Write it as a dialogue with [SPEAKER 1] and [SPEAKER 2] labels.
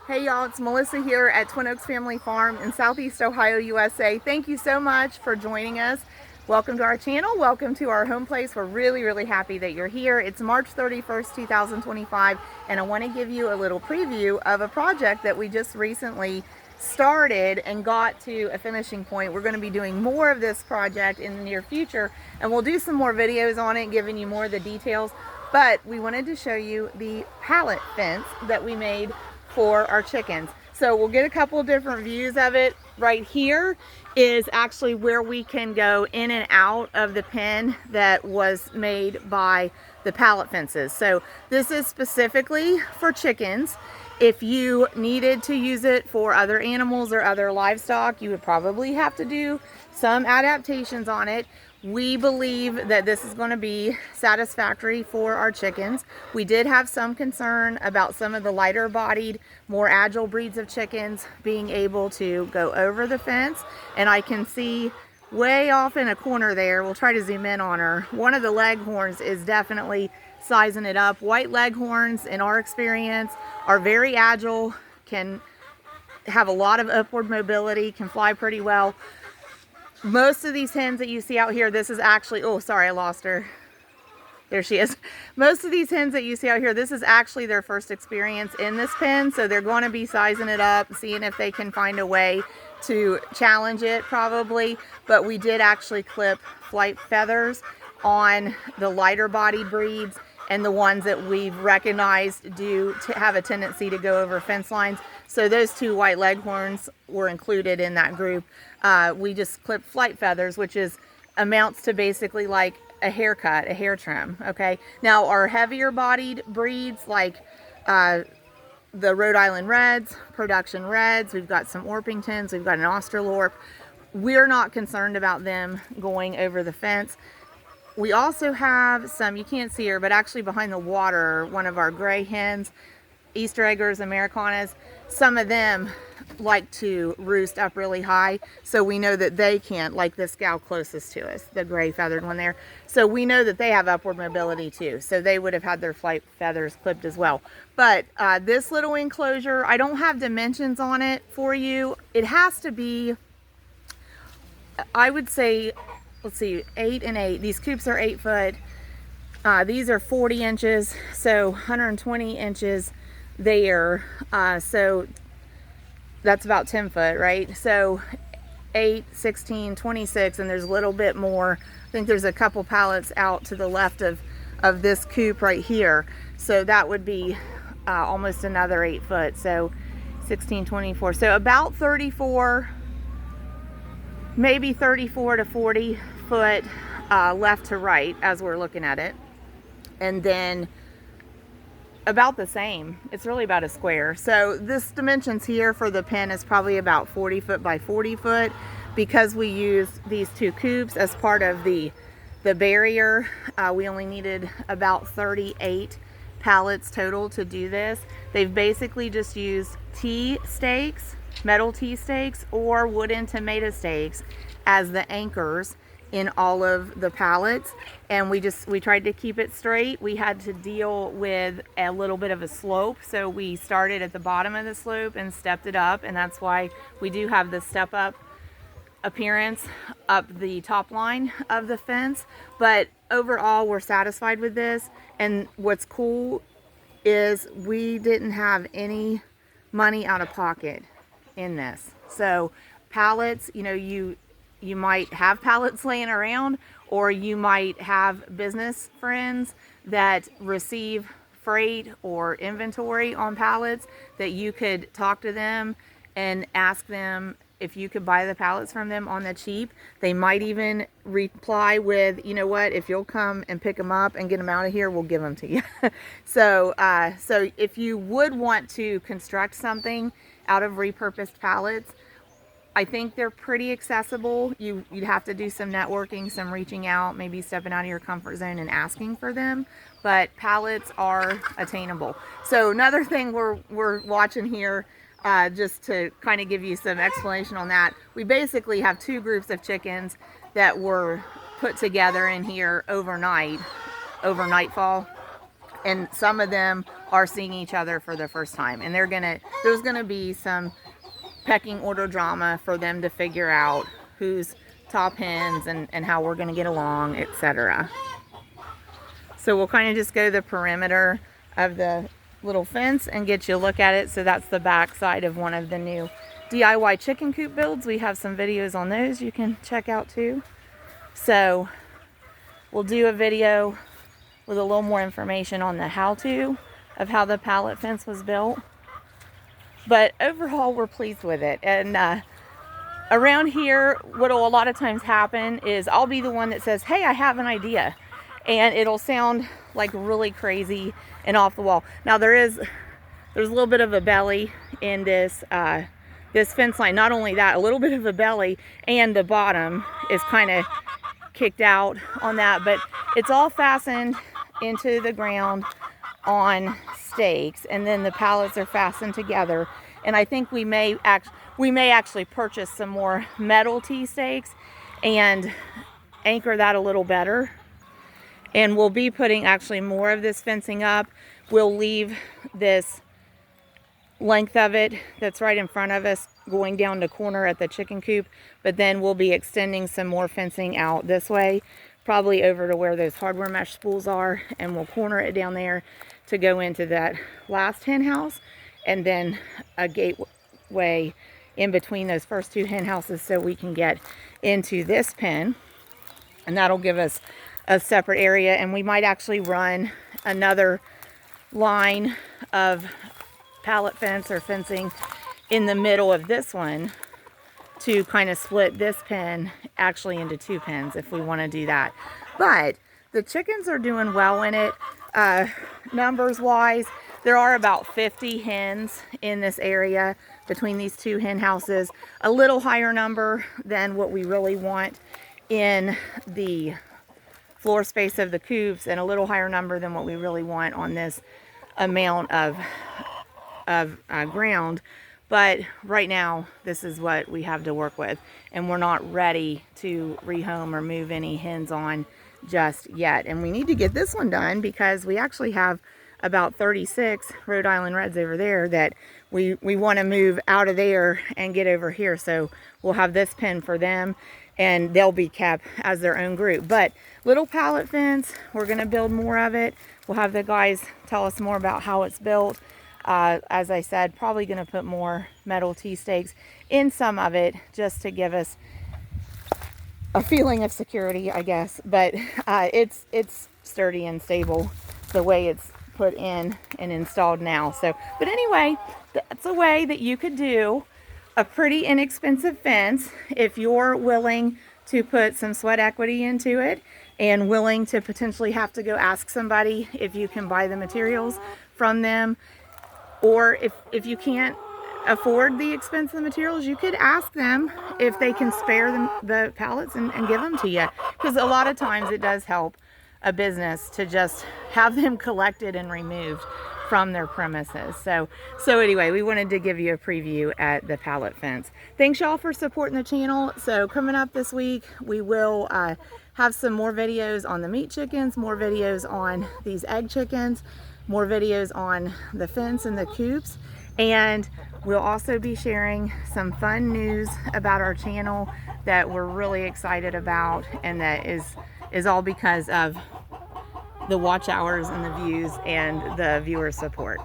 [SPEAKER 1] Hey y'all, it's Melissa here at Twin Oaks Family Farm in Southeast Ohio, USA. Thank you so much for joining us. Welcome to our channel. Welcome to our home place. We're really happy that you're here. It's March 31st, 2025, and I want to give you a little preview of a project that we just recently started and got to a finishing point. We're going to be doing more of this project in the near future, and we'll do some more videos on it, giving you more of the details. But we wanted to show you the pallet fence that we made for our chickens. So we'll get a couple of different views of it. Right here is actually where we can go in and out of the pen that was made by the pallet fences. So this is specifically for chickens. If you needed to use it for other animals or other livestock, you would probably have to do some adaptations on it. We believe that this is going to be satisfactory for our chickens. We did have some concern about some of the lighter bodied, more agile breeds of chickens being able to go over the fence. And I can see way off in a corner there, we'll try to zoom in on her, one of the leghorns is definitely sizing it up. White leghorns, in our experience, are very agile, can have a lot of upward mobility, can fly pretty well. Most of these hens that you see out here, this is actually, oh, sorry, I lost her. There she is. Most of these hens that you see out here, this is actually their first experience in this pen. So they're going to be sizing it up, seeing if they can find a way to challenge it probably. But we did actually clip flight feathers on the lighter bodied breeds and the ones that we've recognized do have a tendency to go over fence lines. So those two white leghorns were included in that group. We just clipped flight feathers, which amounts to basically like a haircut, a hair trim, okay? Now our heavier bodied breeds like the Rhode Island Reds, Production Reds, we've got some Orpingtons, we've got an Australorp. We're not concerned about them going over the fence. We also have some, you can't see her, but actually behind the water, one of our gray hens, Easter eggers, Americanas, some of them like to roost up really high. So we know that they can't, like this gal closest to us, the gray feathered one there. So we know that they have upward mobility too. So they would have had their flight feathers clipped as well. But this little enclosure, I don't have dimensions on it for you. It has to be, I would say, let's see, 8 and 8. These coops are 8 foot. These are 40 inches, so 120 inches there. So that's about 10 foot, right? So 8, 16, 26, and there's a little bit more. I think there's a couple pallets out to the left of this coop right here. So that would be almost another 8 foot. So 16, 24. So about 34, maybe 34 to 40 foot left to right as we're looking at it. And then about the same. It's really about a square. So this dimensions here for the pen is probably about 40 foot by 40 foot because we used these two coops as part of the barrier. We only needed about 38 pallets total to do this. They've basically just used T stakes, metal T stakes, or wooden tomato stakes as the anchors in all of the pallets, and we tried to keep it straight. We had to deal with a little bit of a slope, so we started at the bottom of the slope and stepped it up, and that's why we do have the step up appearance up the top line of the fence. But overall, we're satisfied with this, and what's cool is we didn't have any money out of pocket in this. So pallets, you know, you might have pallets laying around, or you might have business friends that receive freight or inventory on pallets that you could talk to them and ask them if you could buy the pallets from them on the cheap. They might even reply with, you know what, if you'll come and pick them up and get them out of here, we'll give them to you. So if you would want to construct something out of repurposed pallets, I think they're pretty accessible. You'd have to do some networking, some reaching out, maybe stepping out of your comfort zone and asking for them, but pallets are attainable. So another thing we're watching here, just to kind of give you some explanation on that, we basically have two groups of chickens that were put together in here over nightfall. and some of them are seeing each other for the first time, and there's gonna be some pecking order drama for them to figure out who's top hens and how we're gonna get along, etc. So we'll kind of just go the perimeter of the little fence and get you a look at it. So that's the back side of one of the new DIY chicken coop builds. We have some videos on those you can check out too. So we'll do a video with a little more information on the how-to of how the pallet fence was built. But overall, we're pleased with it. And around here, what'll a lot of times happen is I'll be the one that says, hey, I have an idea. And it'll sound like really crazy and off the wall. Now there's a little bit of a belly in this this fence line. Not only that, a little bit of a belly, and the bottom is kind of kicked out on that, but it's all fastened into the ground on stakes, and then the pallets are fastened together. And I think we may actually purchase some more metal T-stakes and anchor that a little better. And we'll be putting actually more of this fencing up. We'll leave this length of it that's right in front of us going down the corner at the chicken coop, but then we'll be extending some more fencing out this way, probably over to where those hardware mesh spools are, and we'll corner it down there to go into that last hen house, and then a gateway in between those first two hen houses so we can get into this pen, and that'll give us a separate area. And we might actually run another line of pallet fence or fencing in the middle of this one to kind of split this pen actually into two pens if we want to do that. But the chickens are doing well in it. Numbers wise, there are about 50 hens in this area between these two hen houses, a little higher number than what we really want in the floor space of the coops, and a little higher number than what we really want on this amount of ground. But right now, this is what we have to work with, and we're not ready to rehome or move any hens on just yet. And we need to get this one done because we actually have about 36 Rhode Island Reds over there that we want to move out of there and get over here. So we'll have this pen for them, and they'll be kept as their own group. But little pallet fence, we're going to build more of it. We'll have the guys tell us more about how it's built. As I said, probably going to put more metal T-stakes in some of it just to give us a feeling of security, I guess. But it's sturdy and stable the way it's put in and installed now. So, but anyway, that's a way that you could do a pretty inexpensive fence if you're willing to put some sweat equity into it and willing to potentially have to go ask somebody if you can buy the materials from them. Or if you can't afford the expensive materials, you could ask them if they can spare the pallets and give them to you. Because a lot of times it does help a business to just have them collected and removed from their premises. So anyway, we wanted to give you a preview at the pallet fence. Thanks y'all for supporting the channel. So coming up this week, we will have some more videos on the meat chickens, more videos on these egg chickens, more videos on the fence and the coops, and we'll also be sharing some fun news about our channel that we're really excited about, and that is all because of the watch hours and the views and the viewer support.